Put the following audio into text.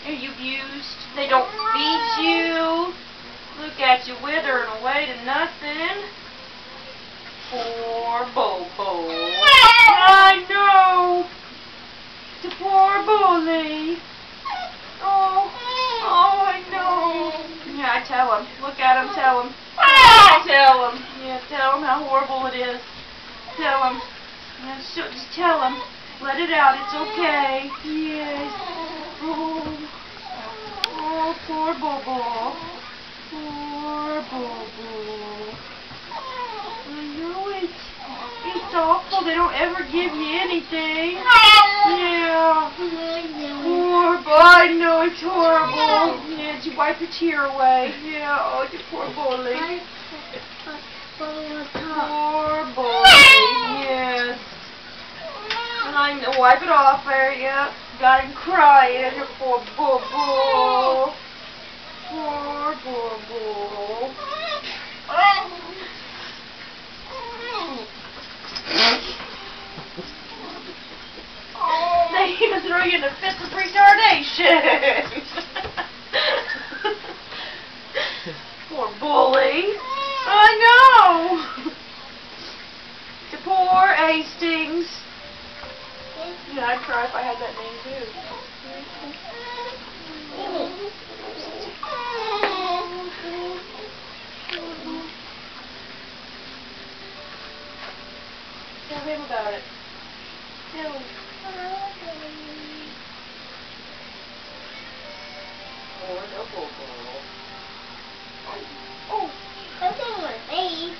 Are you abused? They don't feed you. Look at you withering away to nothing. Poor Bobo. I know. The poor bully. Oh, I know. Yeah, I tell him. Look at him, tell him. Tell him. Yeah, tell him how horrible it is. Tell him. Yeah, just tell him. Let it out. It's okay. Yes. Oh, poor Bobo. Poor Bobo. I know it's awful. They don't ever give you anything. Yeah. Poor boy. I know it's horrible. Yeah, did you wipe your tear away? Yeah. Oh, you poor bully. Poor boy. Yes. And I know. Wipe it off there. Yeah. Got him crying. Your poor Bobo. Poor Bobo. They even throw you in a fit of retardation. Poor bully. I know. The poor Hastings. Yeah, I'd cry if I had that name too. Tell him about it. Tell him. Poor Bobo. Oh, something on my face.